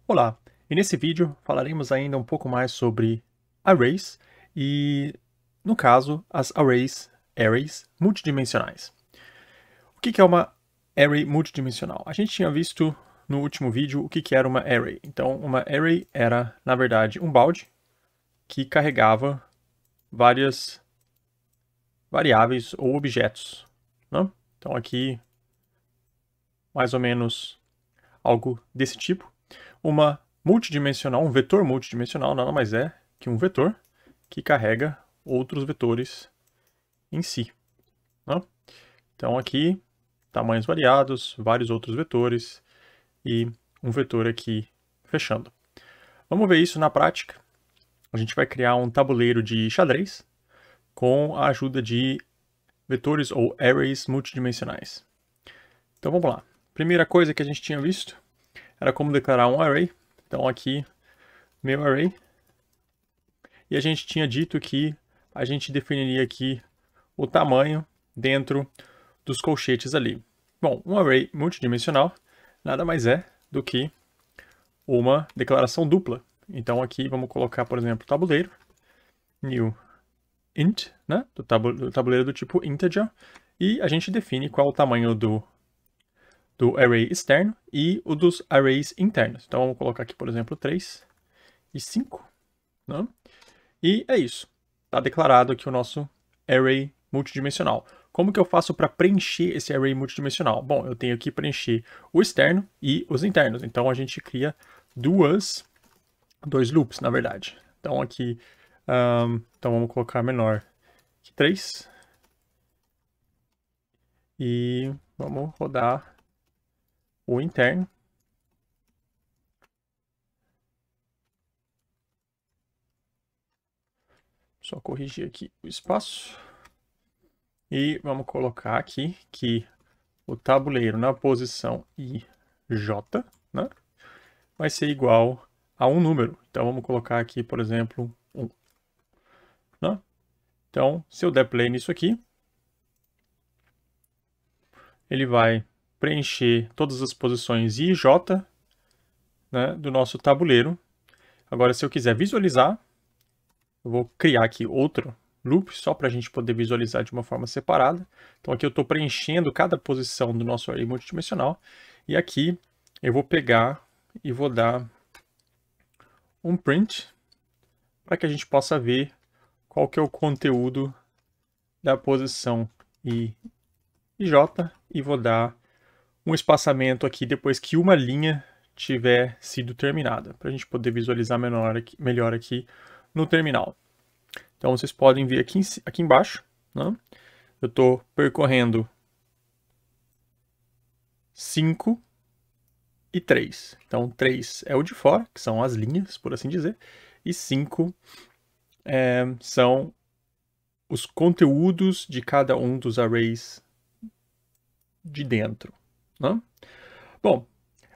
Olá, e nesse vídeo falaremos ainda um pouco mais sobre arrays e, no caso, as arrays multidimensionais. O que é uma array multidimensional? A gente tinha visto no último vídeo o que era uma array. Então, uma array era, na verdade, um balde que carregava várias variáveis ou objetos, né? Então, aqui, mais ou menos algo desse tipo. Uma multidimensional, um vetor multidimensional nada mais é que um vetor que carrega outros vetores em si, né? Então aqui, tamanhos variados, vários outros vetores e um vetor aqui fechando. Vamos ver isso na prática. A gente vai criar um tabuleiro de xadrez com a ajuda de vetores ou arrays multidimensionais. Então vamos lá. Primeira coisa que a gente tinha visto era como declarar um array. Então aqui, meu array. E a gente tinha dito que a gente definiria aqui o tamanho dentro dos colchetes ali. Bom, um array multidimensional nada mais é do que uma declaração dupla. Então aqui vamos colocar, por exemplo, tabuleiro, new int, né, do tabuleiro do tipo integer, e a gente define qual o tamanho do array externo e o dos arrays internos. Então vamos colocar aqui, por exemplo, 3 e 5, né? E é isso. Está declarado aqui o nosso array multidimensional. Como que eu faço para preencher esse array multidimensional? Bom, eu tenho que preencher o externo e os internos. Então a gente cria dois loops, na verdade. Então aqui, então vamos colocar menor que 3. E vamos rodar o interno. Só corrigir aqui o espaço. E vamos colocar aqui que o tabuleiro na posição IJ, né, vai ser igual a um número. Então vamos colocar aqui, por exemplo, 1. Né? Então, se eu der play nisso aqui, ele vai preencher todas as posições I e J, né, do nosso tabuleiro. Agora, se eu quiser visualizar, eu vou criar aqui outro loop, só para a gente poder visualizar de uma forma separada. Então aqui eu estou preenchendo cada posição do nosso array multidimensional. E aqui eu vou pegar e vou dar um print para que a gente possa ver qual que é o conteúdo da posição I e J, e vou dar um espaçamento aqui depois que uma linha tiver sido terminada, para a gente poder visualizar melhor aqui no terminal. Então vocês podem ver aqui embaixo, né? Eu estou percorrendo 5 e 3. Então 3 é o de fora, que são as linhas, por assim dizer, e 5 são os conteúdos de cada um dos arrays de dentro, né? Bom,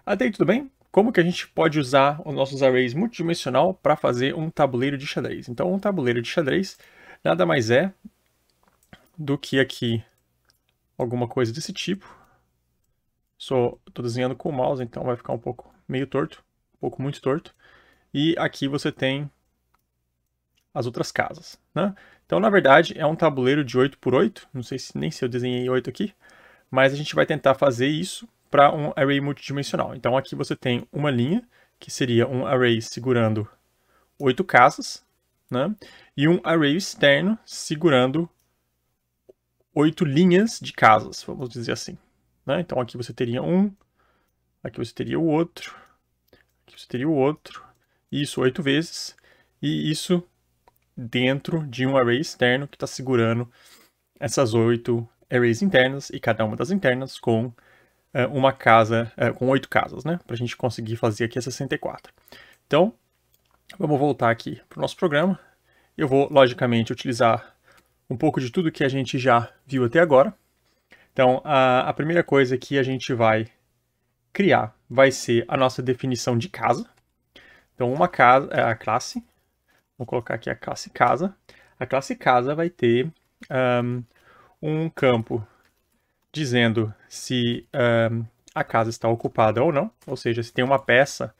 até aí tudo bem? Como que a gente pode usar os nossos arrays multidimensional para fazer um tabuleiro de xadrez? Então, um tabuleiro de xadrez nada mais é do que aqui alguma coisa desse tipo. Estou desenhando com o mouse, então vai ficar um pouco meio torto, um pouco muito torto. E aqui você tem as outras casas, né? Então, na verdade, é um tabuleiro de 8 por 8. Não sei nem se eu desenhei 8 aqui, mas a gente vai tentar fazer isso para um array multidimensional. Então aqui você tem uma linha, que seria um array segurando 8 casas, né? E um array externo segurando 8 linhas de casas, vamos dizer assim, né? Então aqui você teria um, aqui você teria o outro, aqui você teria o outro, isso 8 vezes, e isso dentro de um array externo que está segurando essas 8 arrays internas, e cada uma das internas com uma casa, com 8 casas, né? Para a gente conseguir fazer aqui a 64. Então, vamos voltar aqui para o nosso programa. Eu vou, logicamente, utilizar um pouco de tudo que a gente já viu até agora. Então, a primeira coisa que a gente vai criar vai ser a nossa definição de casa. Então, uma casa é a classe. Vou colocar aqui a classe casa. A classe casa vai ter um campo dizendo se a casa está ocupada ou não, ou seja, se tem uma peça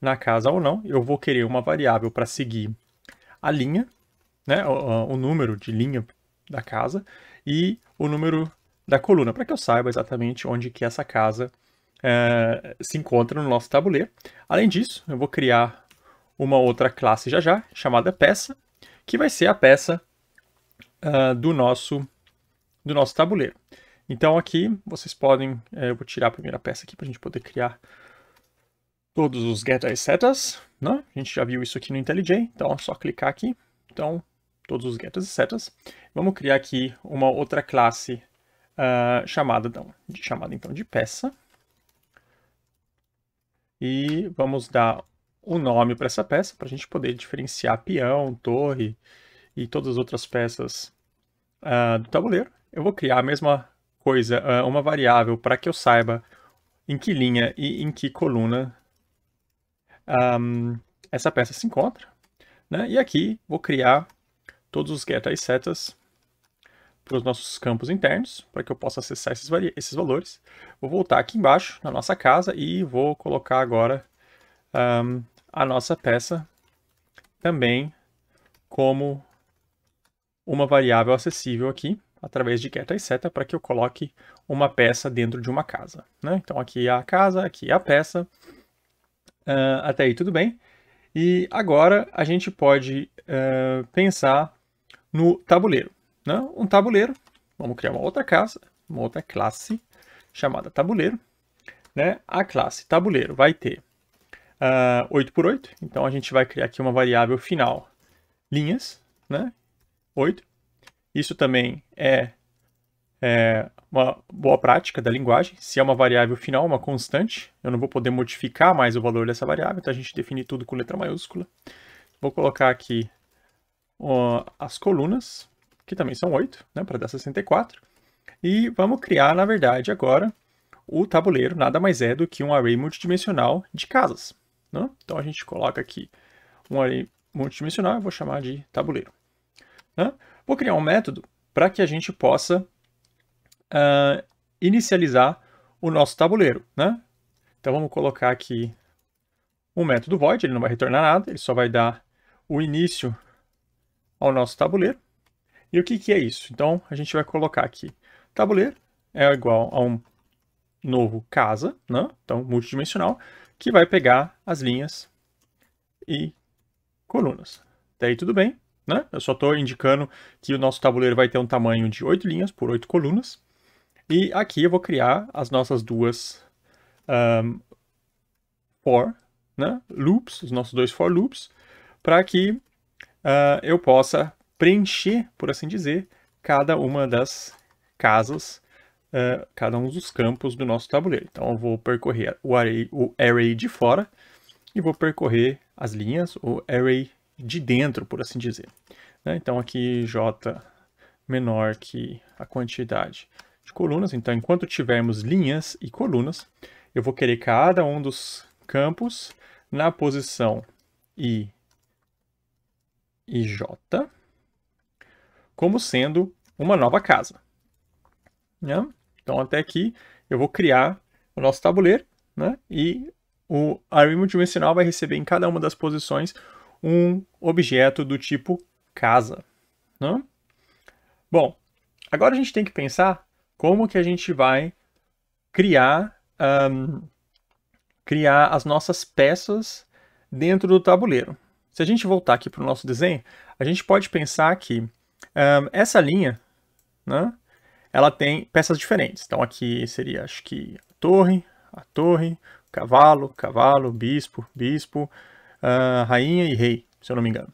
na casa ou não. Eu vou querer uma variável para seguir a linha, né, o número de linha da casa e o número da coluna, para que eu saiba exatamente onde que essa casa se encontra no nosso tabuleiro. Além disso, eu vou criar uma outra classe já, chamada peça, que vai ser a peça do nosso tabuleiro. Então aqui vocês podem, eu vou tirar a primeira peça aqui para a gente poder criar todos os getters e setters, né? A gente já viu isso aqui no IntelliJ, então é só clicar aqui. Então, todos os getters e setters. Vamos criar aqui uma outra classe chamada então de peça. E vamos dar um nome para essa peça, para a gente poder diferenciar peão, torre e todas as outras peças do tabuleiro. Eu vou criar a mesma coisa, uma variável para que eu saiba em que linha e em que coluna essa peça se encontra. Né? E aqui vou criar todos os getters e setters para os nossos campos internos, para que eu possa acessar esses valores. Vou voltar aqui embaixo na nossa casa e vou colocar agora a nossa peça também como uma variável acessível aqui, através de getter e setter, para que eu coloque uma peça dentro de uma casa. Né? Então aqui é a casa, aqui é a peça. Até aí tudo bem. E agora a gente pode pensar no tabuleiro. Né? Um tabuleiro, vamos criar uma outra casa, uma outra classe chamada tabuleiro. Né? A classe tabuleiro vai ter 8x8, então a gente vai criar aqui uma variável final, linhas, né? 8. Isso também é uma boa prática da linguagem. Se é uma variável final, uma constante, eu não vou poder modificar mais o valor dessa variável, então a gente define tudo com letra maiúscula. Vou colocar aqui as colunas, que também são 8, né, para dar 64. E vamos criar, na verdade, agora o tabuleiro nada mais é do que um array multidimensional de casas. Né? Então a gente coloca aqui um array multidimensional, eu vou chamar de tabuleiro. Né? Vou criar um método para que a gente possa inicializar o nosso tabuleiro. Né? Então vamos colocar aqui um método void, ele não vai retornar nada, ele só vai dar o início ao nosso tabuleiro. E o que é isso? Então a gente vai colocar aqui, tabuleiro é igual a um novo casa, né? Então multidimensional, que vai pegar as linhas e colunas. Até aí tudo bem, né? Eu só estou indicando que o nosso tabuleiro vai ter um tamanho de 8 linhas por 8 colunas. E aqui eu vou criar as nossas duas for, né? Loops, os nossos dois for loops, para que eu possa preencher, por assim dizer, cada uma das casas, cada um dos campos do nosso tabuleiro. Então eu vou percorrer o array de fora e vou percorrer as linhas, o array de dentro, por assim dizer. Né? Então aqui J menor que a quantidade de colunas. Então enquanto tivermos linhas e colunas, eu vou querer cada um dos campos na posição I e J como sendo uma nova casa. Né? Então até aqui eu vou criar o nosso tabuleiro, né? E o array multidimensional vai receber em cada uma das posições um objeto do tipo casa. Né? Bom, agora a gente tem que pensar como que a gente vai criar as nossas peças dentro do tabuleiro. Se a gente voltar aqui para o nosso desenho, a gente pode pensar que essa linha, né, ela tem peças diferentes. Então aqui seria, acho que a torre, cavalo, cavalo, bispo, bispo, rainha e rei, se eu não me engano.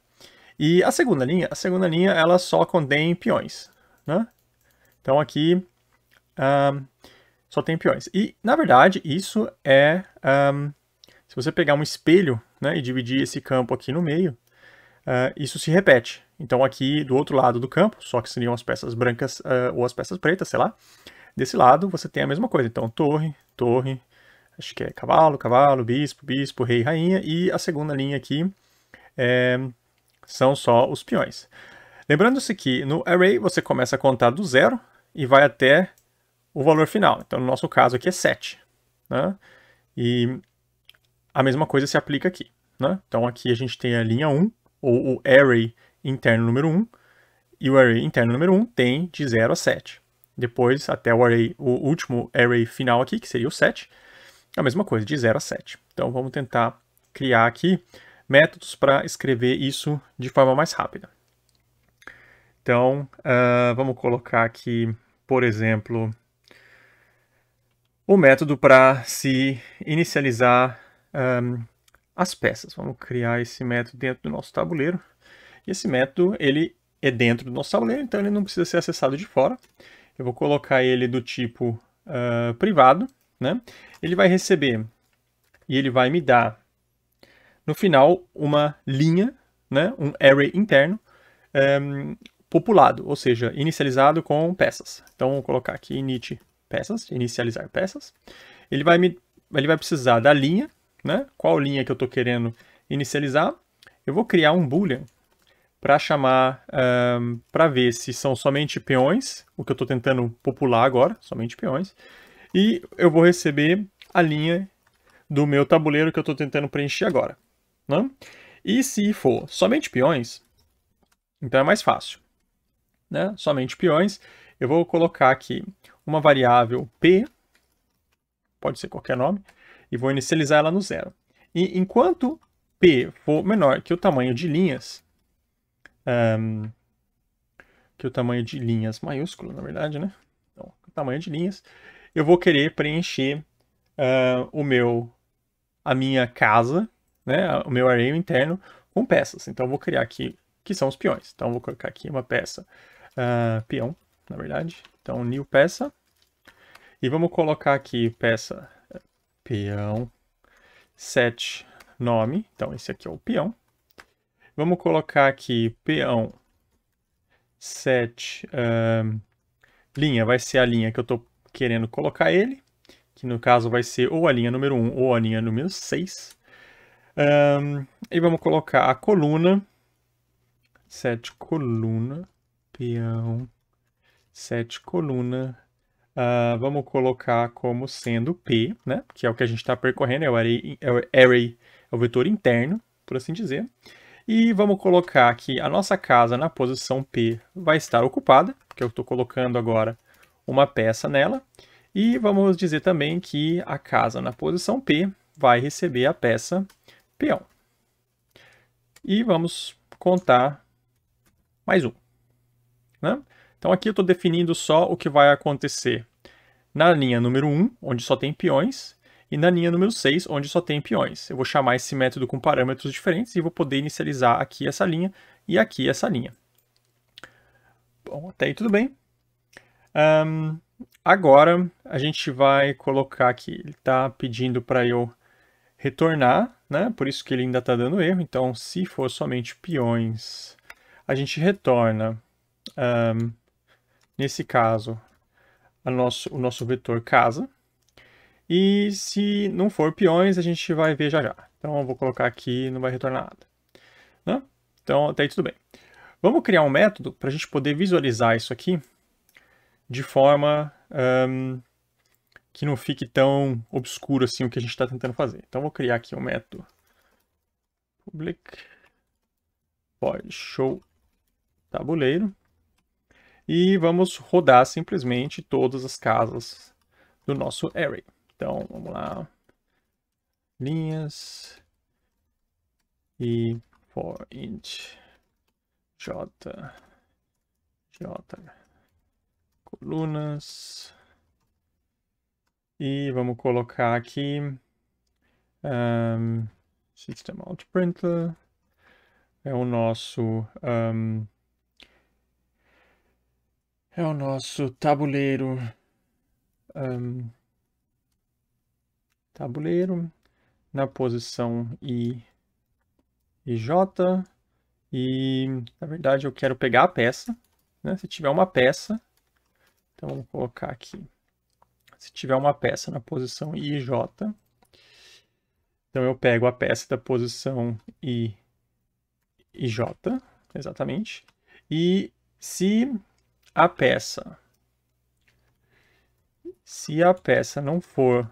E a segunda linha, ela só contém peões. Né? Então aqui só tem peões. E, na verdade, isso é... se você pegar um espelho, né, e dividir esse campo aqui no meio, isso se repete. Então aqui do outro lado do campo, só que seriam as peças brancas ou as peças pretas, sei lá. Desse lado você tem a mesma coisa. Então torre, torre, acho que é cavalo, cavalo, bispo, bispo, rei, rainha. E a segunda linha aqui são só os peões. Lembrando-se que no array você começa a contar do 0 e vai até o valor final. Então no nosso caso aqui é 7. Né? E a mesma coisa se aplica aqui, né? Então aqui a gente tem a linha 1, ou o array interno número 1, e o array interno número 1 tem de 0 a 7. Depois, até o último array final aqui, que seria o 7, a mesma coisa, de 0 a 7. Então vamos tentar criar aqui métodos para escrever isso de forma mais rápida. Então, vamos colocar aqui, por exemplo, o método para se inicializar as peças. Vamos criar esse método dentro do nosso tabuleiro. E esse método, ele é dentro do nosso tabuleiro, então ele não precisa ser acessado de fora. Eu vou colocar ele do tipo privado, né? Ele vai receber e ele vai me dar, no final, uma linha, né? Um array interno populado, ou seja, inicializado com peças. Então, vou colocar aqui init peças, inicializar peças. Ele vai precisar da linha, né? Qual linha que eu estou querendo inicializar. Eu vou criar um boolean para chamar, para ver se são somente peões, o que eu estou tentando popular agora, somente peões. E eu vou receber a linha do meu tabuleiro que eu estou tentando preencher agora, né? E se for somente peões, então é mais fácil, né? Somente peões, eu vou colocar aqui uma variável p, pode ser qualquer nome, e vou inicializar ela no 0. E enquanto p for menor que o tamanho de linhas, maiúsculo, na verdade, né? Então, o tamanho de linhas, eu vou querer preencher a minha casa, né? O meu array interno com peças. Então, eu vou criar aqui, que são os peões. Então, eu vou colocar aqui uma peça peão, na verdade. Então, new peça. E vamos colocar aqui peça peão set nome. Então, esse aqui é o peão. Vamos colocar aqui peão set linha, vai ser a linha que eu estou querendo colocar ele, que no caso vai ser ou a linha número 1 ou a linha número 6. E vamos colocar a coluna, set coluna, peão, set coluna. Vamos colocar como sendo P, né? Que é o que a gente está percorrendo, é o array, é o vetor interno, por assim dizer. E vamos colocar que a nossa casa na posição P vai estar ocupada, porque eu estou colocando agora uma peça nela. E vamos dizer também que a casa na posição P vai receber a peça peão. E vamos contar mais um, né? Então aqui eu estou definindo só o que vai acontecer na linha número 1, onde só tem peões, e na linha número 6, onde só tem peões. Eu vou chamar esse método com parâmetros diferentes e vou poder inicializar aqui essa linha e aqui essa linha. Bom, até aí tudo bem. Agora a gente vai colocar aqui, ele está pedindo para eu retornar, né? Por isso que ele ainda está dando erro. Então, se for somente peões, a gente retorna, nesse caso, o nosso vetor casa. E se não for peões, a gente vai ver já já. Então eu vou colocar aqui, não vai retornar nada, né? Então até aí tudo bem. Vamos criar um método para a gente poder visualizar isso aqui de forma que não fique tão obscuro assim o que a gente está tentando fazer. Então vou criar aqui um método public void show tabuleiro e vamos rodar simplesmente todas as casas do nosso array. Então vamos lá, linhas e for int j colunas e vamos colocar aqui system out println é o nosso tabuleiro na posição I e J. E, na verdade, eu quero pegar a peça, né? Se tiver uma peça, então vamos colocar aqui. Se tiver uma peça na posição I e J, então eu pego a peça da posição I e J, exatamente. E se a peça não for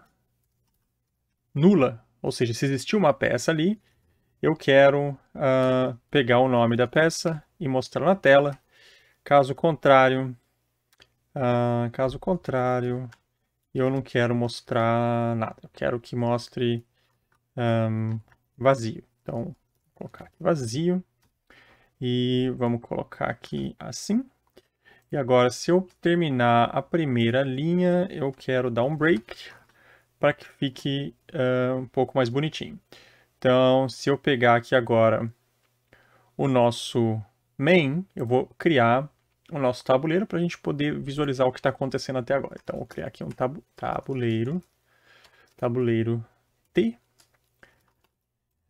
nula, Ou seja, se existiu uma peça ali, eu quero pegar o nome da peça e mostrar na tela. Caso contrário, eu não quero mostrar nada. Eu quero que mostre vazio. Então, vou colocar aqui vazio. E vamos colocar aqui assim. E agora, se eu terminar a primeira linha, eu quero dar um break para que fique um pouco mais bonitinho. Então, se eu pegar aqui agora o nosso main, eu vou criar o nosso tabuleiro para a gente poder visualizar o que está acontecendo até agora. Então, vou criar aqui um tabuleiro T,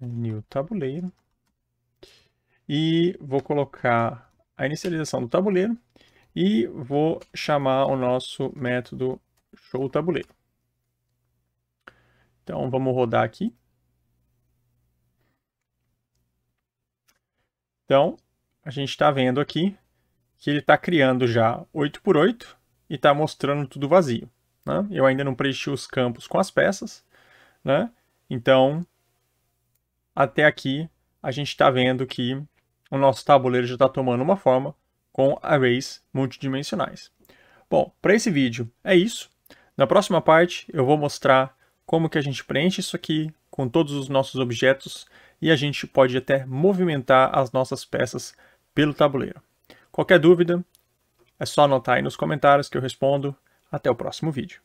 new tabuleiro, e vou colocar a inicialização do tabuleiro e vou chamar o nosso método showTabuleiro. Então, vamos rodar aqui. Então, a gente está vendo aqui que ele está criando já 8x8 e está mostrando tudo vazio. Né? Eu ainda não preenchi os campos com as peças. Né? Então, até aqui, a gente está vendo que o nosso tabuleiro já está tomando uma forma com arrays multidimensionais. Bom, para esse vídeo é isso. Na próxima parte, eu vou mostrar como que a gente preenche isso aqui com todos os nossos objetos e a gente pode até movimentar as nossas peças pelo tabuleiro. Qualquer dúvida, é só anotar aí nos comentários que eu respondo. Até o próximo vídeo.